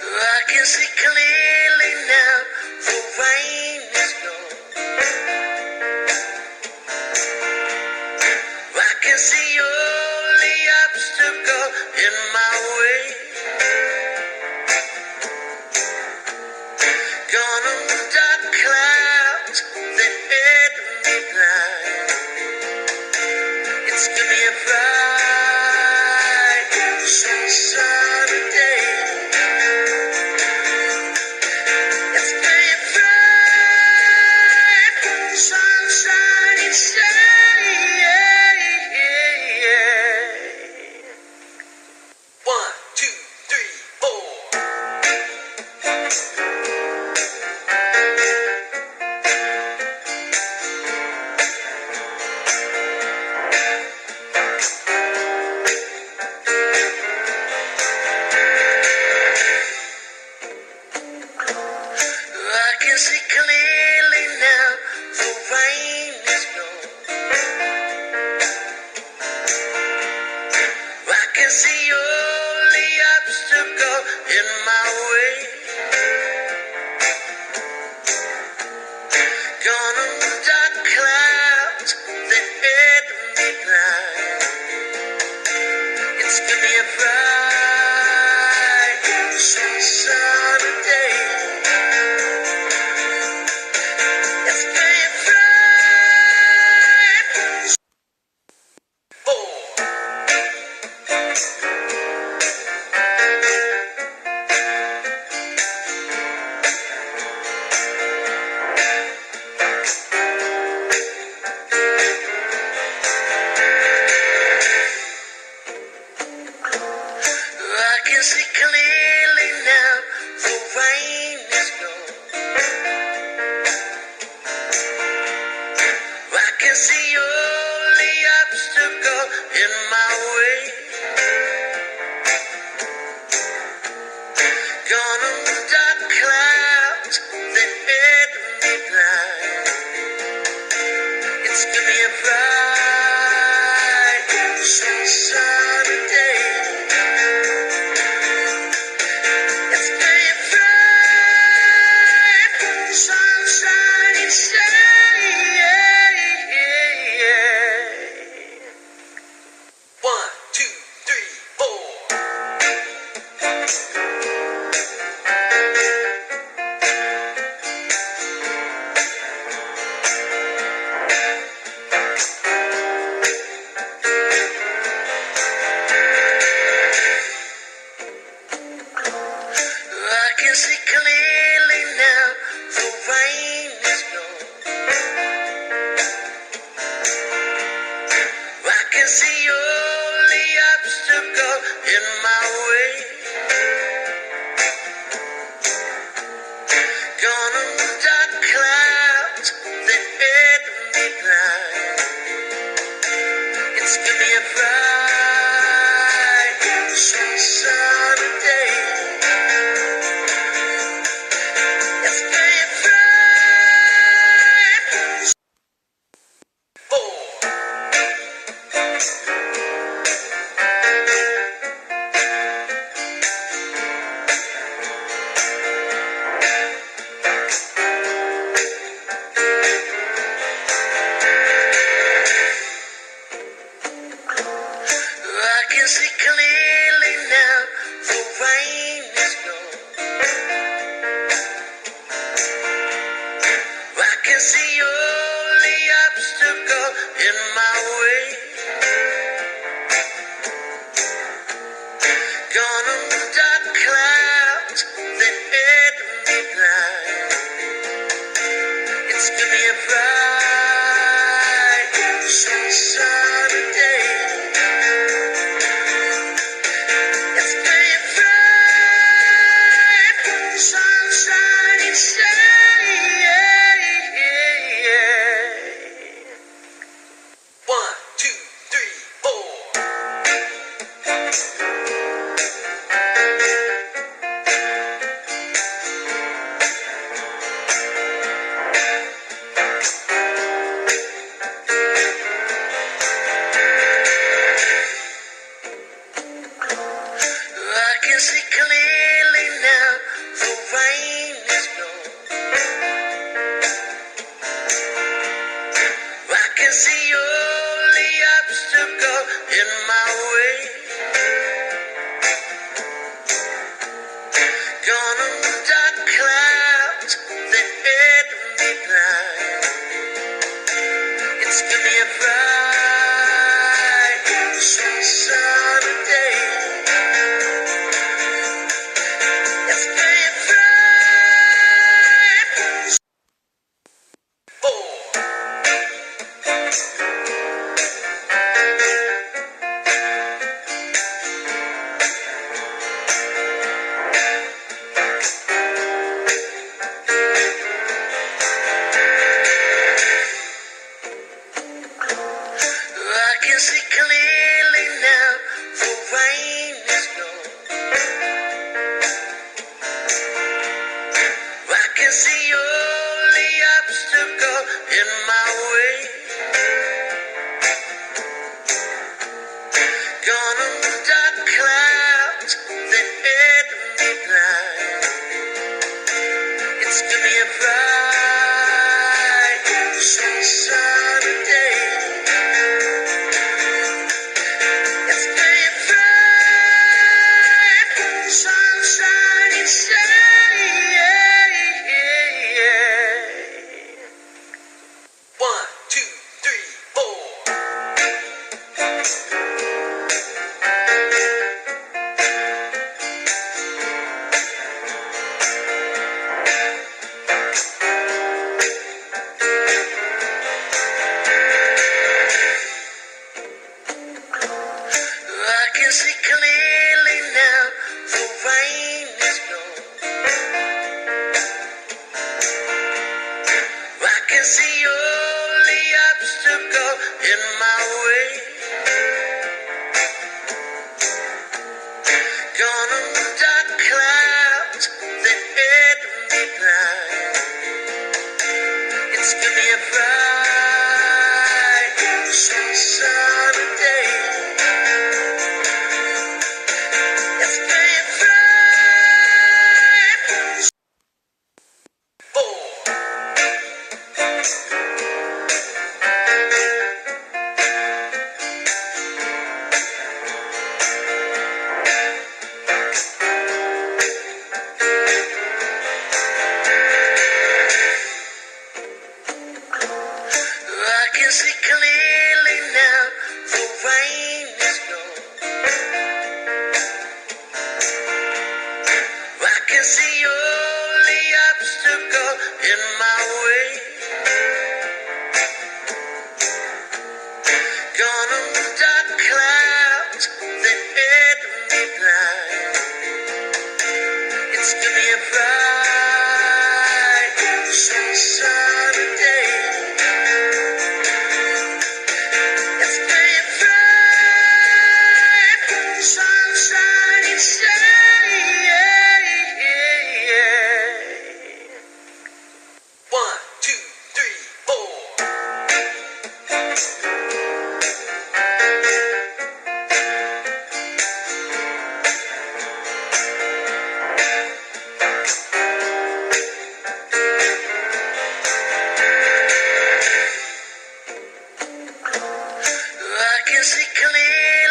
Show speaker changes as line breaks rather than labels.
I can see clearly now, the rain is gone. I can see all the obstacles in my way. Gone on the dark clouds that had me blind. It's gonna be a bright, sunny day. It's gonna be a bright, sunshiny day. 1, 2, 3, 4. I can see clearly now, the rain is gone. I can see all the obstacles in my way. Gone on the dark clouds that had me blind. It's gonna be a bright, sunny day. It's gonna be a bright, 4. I can see clearly now, the rain is gone. I can see all the obstacles in my way. Gone on the dark clouds that had me blind. It's gonna be a bright, sunny day. It's gonna be a bright, sunshiny day. 1, 2, 3, 4. I can see clearly now, the rain is gone. I can see all the obstacles in my way. Gone on the dark clouds that had me blind. It's gonna be a bright, sunny day. It's gonna be a bright, 4. I can see clearly now, the rain is gone. I can see all the obstacles in my way. Gone on the dark clouds that had me blind. It's gonna be a bright, sunny day. It's gonna be a bright, sunshiny day. 1, 2, 3, 4. sweet sunny day. It's been bright. Oh. I can see clearly now, the rain is gone. I can see all the obstacle in my way. Gone on the dark clouds that hid me blind. It's gonna be a bright, sweet sunny day. It's been bright, sunshiny day. 1, 2, 3, 4. I can see clearly now, the rain is gone. I can see all the obstacle in my way. Gone on the dark clouds that hid me blind. It's gonna be a bright, sweet sunny day. It's been bright. 4. I can see clearly now, the rain is gone. I can see all the obstacle in my way. Gone on the dark clouds that hid me blind. It's gonna be a bright, sweet sunny day. It's been bright, sunshiny day. 1, 2, 3, 4. I can see clearly